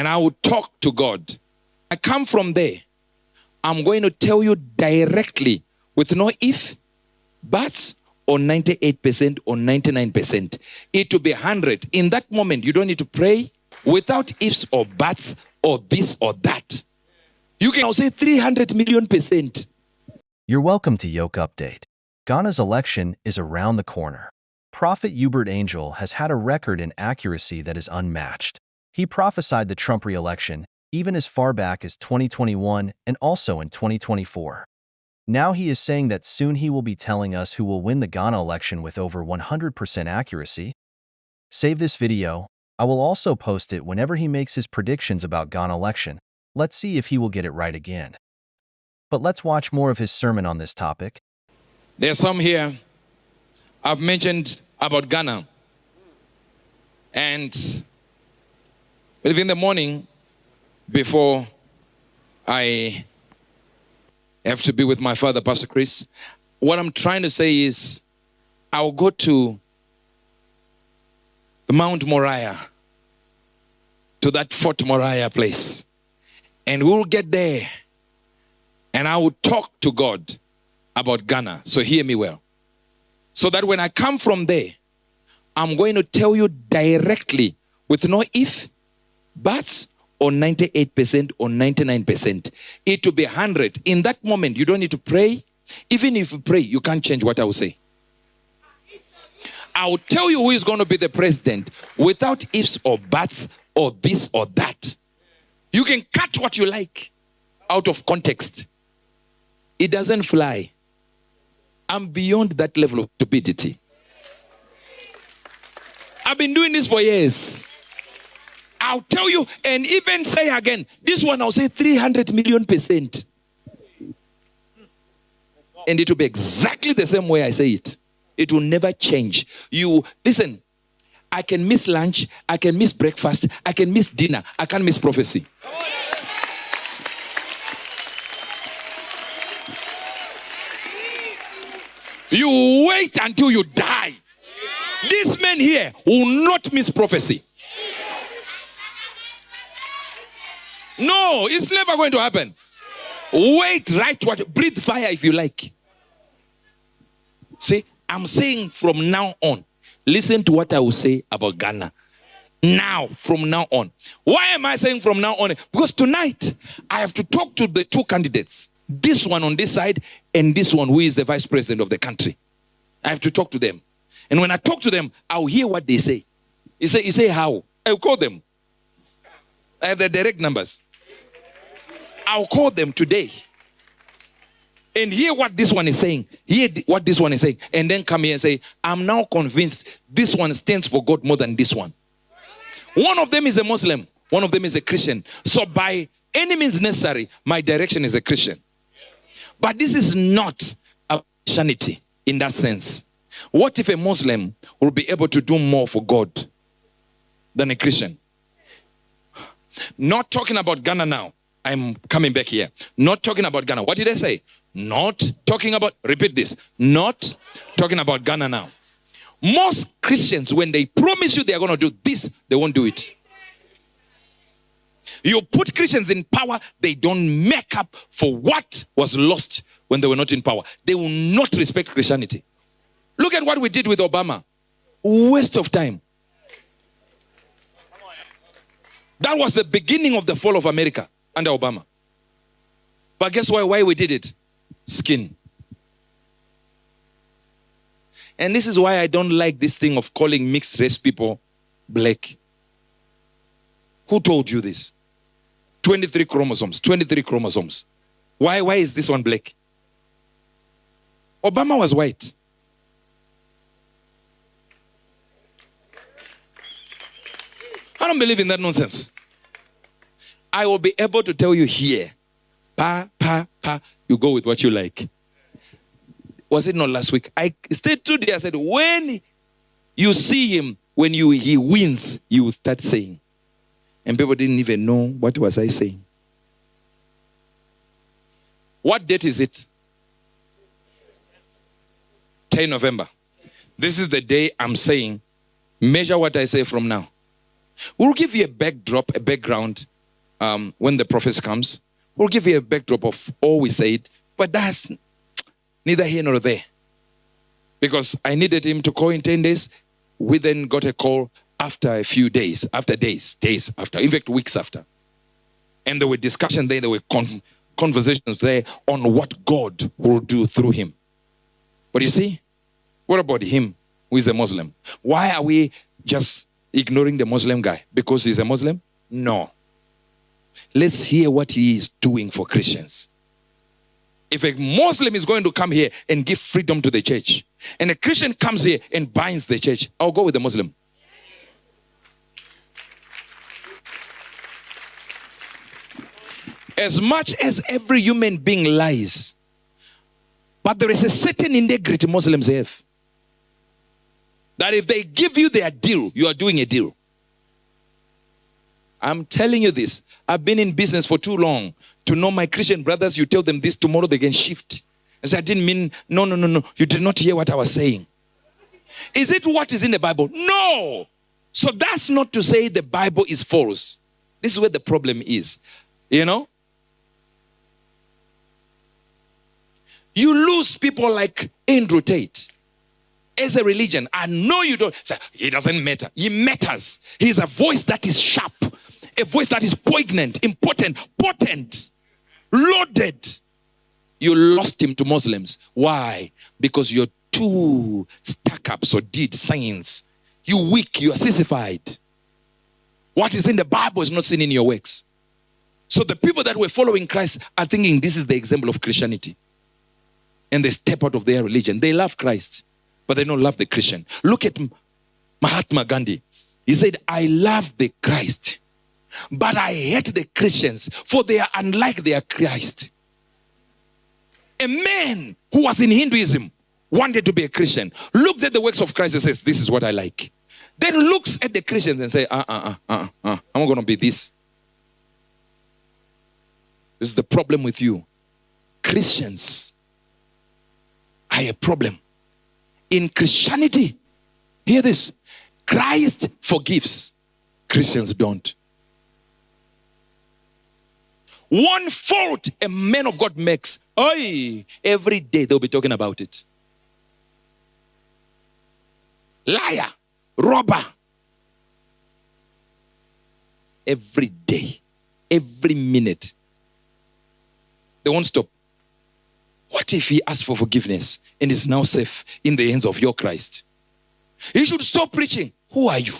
I will talk to God. I come from there. I'm going to tell you directly with no if, buts, or 98% or 99%. It will be 100. In that moment, you don't need to pray without ifs or buts or this or that. You can now say 300 million%. You're welcome to Yoke Update. Ghana's election is around the corner. Prophet Uebert Angel has had a record in accuracy that is unmatched. He prophesied the Trump re-election even as far back as 2021 and also in 2024. Now he is saying that soon he will be telling us who will win the Ghana election with over 100% accuracy. Save this video. I will also post it whenever he makes his predictions about Ghana election. Let's see if he will get it right again. But let's watch more of his sermon on this topic. There are some here I've mentioned about Ghana. And in the morning, before I have to be with my father, Pastor Chris, what I'm trying to say is I'll go to the Mount Moriah, to that Fort Moriah place. And we'll get there. And I will talk to God about Ghana. So hear me well. So that when I come from there, I'm going to tell you directly with no if, buts, or 98% or 99%. It will be 100. In that moment, you don't need to pray. Even if you pray, you can't change what I will say. I will tell you who is going to be the president without ifs or buts or this or that. You can cut what you like out of context. It doesn't fly. I'm beyond that level of stupidity. I've been doing this for years. I'll tell you and even say again, this one I'll say 300 million%. And it will be exactly the same way I say it. It will never change. You, listen, I can miss lunch, I can miss breakfast, I can miss dinner, I can't miss prophecy. You wait until you die. These men here will not miss prophecy. No, it's never going to happen. Wait, write what, breathe fire if you like. See, I'm saying from now on, listen to what I will say about Ghana. Now, from now on. Why am I saying from now on? Because tonight, I have to talk to the two candidates. This one on this side and this one who is the vice president of the country. I have to talk to them. And when I talk to them, I'll hear what they say. You say how? I'll call them. I have the direct numbers. I'll call them today. And hear what this one is saying. Hear what this one is saying. And then come here and say, I'm now convinced this one stands for God more than this one. One of them is a Muslim. One of them is a Christian. So by any means necessary, my direction is a Christian. But this is not a Christianity in that sense. What if a Muslim will be able to do more for God than a Christian? Not talking about Ghana now. I'm coming back here. Not talking about Ghana. What did I say? Not talking about, repeat this. Not talking about Ghana now. Most Christians, when they promise you they are going to do this, they won't do it. You put Christians in power, they don't make up for what was lost when they were not in power. They will not respect Christianity. Look at what we did with Obama. Waste of time. That was the beginning of the fall of America under Obama. But guess why we did it? Skin. And this is why I don't like this thing of calling mixed race people black. Who told you this? 23 chromosomes, 23 chromosomes. Why is this one black? Obama was white. I don't believe in that nonsense. I will be able to tell you here, you go with what you like. Was it not last week? I stayed today. I said, when you see him, when he wins, you will start saying. And people didn't even know what was I saying. What date is it? 10 November. This is the day I'm saying, measure what I say from now. We'll give you a backdrop, a background, when the prophet comes, we'll give you a backdrop of all we said, but that's neither here nor there. Because I needed him to call in 10 days. We then got a call after a few days, after days after, in fact, weeks after. And there were discussions there, there were conversations there on what God will do through him. But you see, what about him who is a Muslim? Why are we just ignoring the Muslim guy? Because he's a Muslim? No. Let's hear what he is doing for Christians. If a Muslim is going to come here and give freedom to the church, and a Christian comes here and binds the church, I'll go with the Muslim. As much as every human being lies, but there is a certain integrity Muslims have. That if they give you their deal, you are doing a deal. I'm telling you this. I've been in business for too long to know my Christian brothers. You tell them this, tomorrow they can shift. And say, I didn't mean, no. You did not hear what I was saying. Is it what is in the Bible? No. So that's not to say the Bible is false. This is where the problem is. You know? You lose people like Andrew Tate as a religion. I know you don't. Say, he doesn't matter. He matters. He's a voice that is sharp. A voice that is poignant, important, potent, loaded. You lost him to Muslims. Why? Because you're too stuck up, so did science. You weak, you are sissified. What is in the Bible is not seen in your works. So the people that were following Christ are thinking this is the example of Christianity. And they step out of their religion. They love Christ, but they don't love the Christian. Look at Mahatma Gandhi. He said, I love the Christ, but I hate the Christians, for they are unlike their Christ. A man who was in Hinduism wanted to be a Christian, looked at the works of Christ and says, this is what I like. Then looks at the Christians and says, I'm not going to be this. This is the problem with you. Christians are a problem. In Christianity, hear this, Christ forgives. Christians don't. One fault a man of God makes, every day they'll be talking about it. Liar, robber. Every day, every minute. They won't stop. What if he asks for forgiveness and is now safe in the hands of your Christ? He should stop preaching. Who are you?